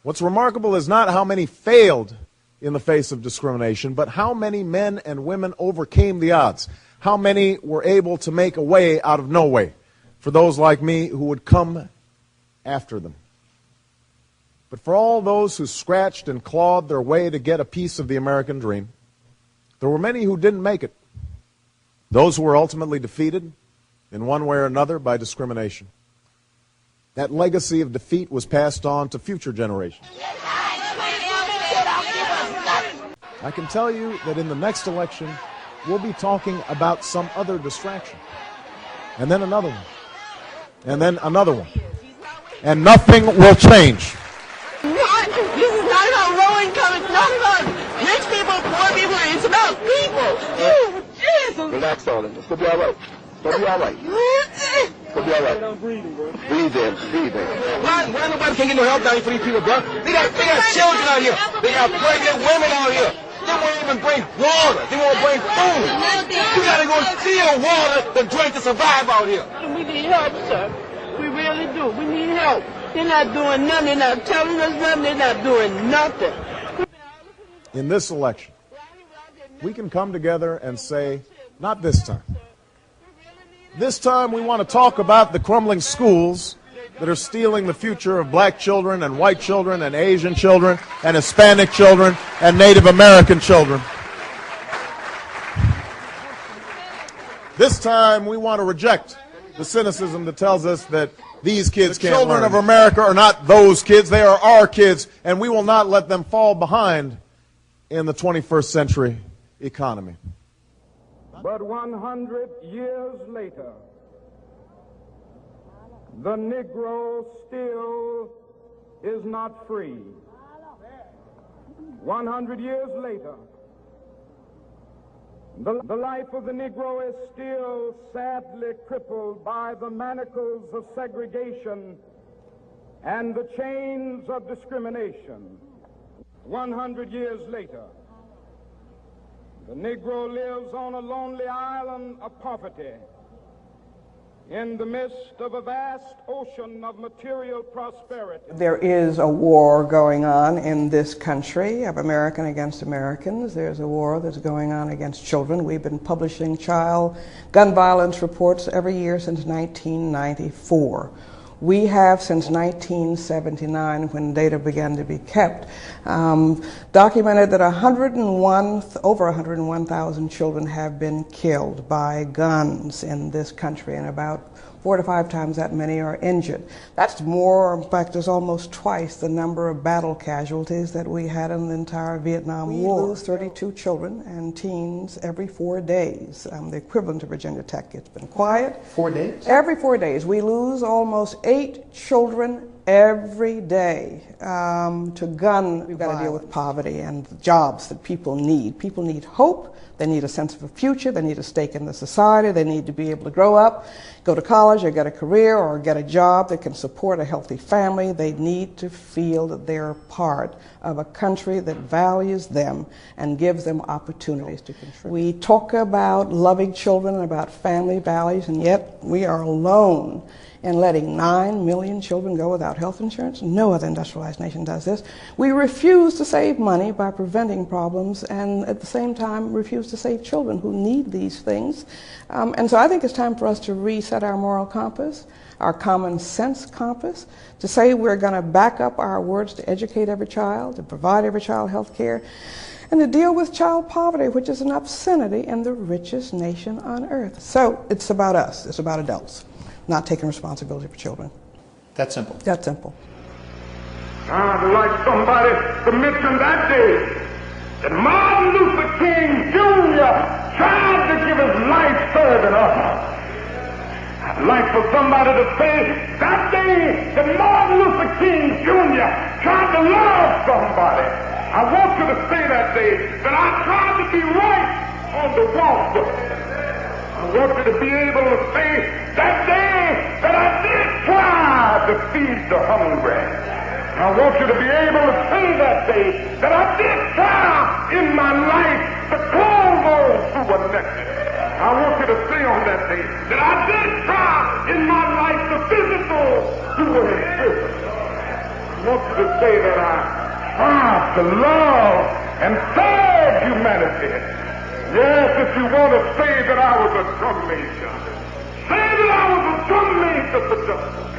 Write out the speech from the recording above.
What's remarkable is not how many failed in the face of discrimination, but how many men and women overcame the odds. How many were able to make a way out of no way for those like me who would come after them. But for all those who scratched and clawed their way to get a piece of the American dream, there were many who didn't make it. Those who were ultimately defeated in one way or another by discrimination. That legacy of defeat was passed on to future generations. I can tell you that in the next election, we'll be talking about some other distraction. And then another one. And then another one. And nothing will change. This is not about low income. It's not about rich people, poor people. It's about people. Oh, Jesus. Relax, darling. It's going to be all right. It's going to be all right. It's going to be all right. I'm breathing, bro. Breathe in. Breathe in. Why nobody can get no help down here for these people, bro? They got children out here. They got pregnant women out here. They won't even bring water. They won't bring food. You got to go steal water to drink to survive out here. We need help, sir. We really do. We need help. They're not doing nothing. They're not telling us nothing. They're not doing nothing. In this election, we can come together and say, not this time. This time we want to talk about the crumbling schools that are stealing the future of black children and white children and Asian children and Hispanic children and Native American children. This time we want to reject the cynicism that tells us that these kids can't learn. The children of America are not those kids, they are our kids, and we will not let them fall behind in the 21st century economy. But 100 years later, the Negro still is not free. 100 years later, the life of the Negro is still sadly crippled by the manacles of segregation and the chains of discrimination. 100 years later, the Negro lives on a lonely island of poverty in the midst of a vast ocean of material prosperity. There is a war going on in this country of American against Americans. There's a war that's going on against children. We've been publishing child gun violence reports every year since 1994. We have, since 1979, when data began to be kept, documented that over 101,000 children have been killed by guns in this country, and about 4 to 5 times that many are injured. That's more, in fact, there's almost twice the number of battle casualties that we had in the entire Vietnam War. We lose 32 children and teens every 4 days, the equivalent of Virginia Tech. It's been quiet. 4 days? Every 4 days. We lose almost 8 children every day to gun. We've got to deal with poverty and jobs that people need. People need hope. They need a sense of a future. They need a stake in the society. They need to be able to grow up, go to college, or get a career, or get a job that can support a healthy family. They need to feel that they're part of a country that values them and gives them opportunities to contribute. We talk about loving children and about family values, and yet we are alone in letting 9 million children go without health insurance. No other industrialized nation does this. We refuse to save money by preventing problems, and at the same time refuse to save children who need these things. And so I think it's time for us to reset our moral compass, our common sense compass, to say we're going to back up our words to educate every child, to provide every child health care, and to deal with child poverty, which is an obscenity in the richest nation on earth. So it's about us. It's about adults not taking responsibility for children. That simple. That simple. I'd like somebody to mention that day that Martin Luther King Jr. tried to give his life serving others. I'd like for somebody to say that day that Martin Luther King Jr. tried to love somebody. I want you to say that day that I tried to be right on the walk. I want you to be able to say that day that I did try to feed the hungry. I want you to be able to say that day that I did try in my life to clothe those who were naked. I want you to say on that day that I did try in my life to visit those who were in prison. I want you to say that I tried to love and serve humanity. Yes, if you want to say that I was a drum major, say that I was a drum major for justice.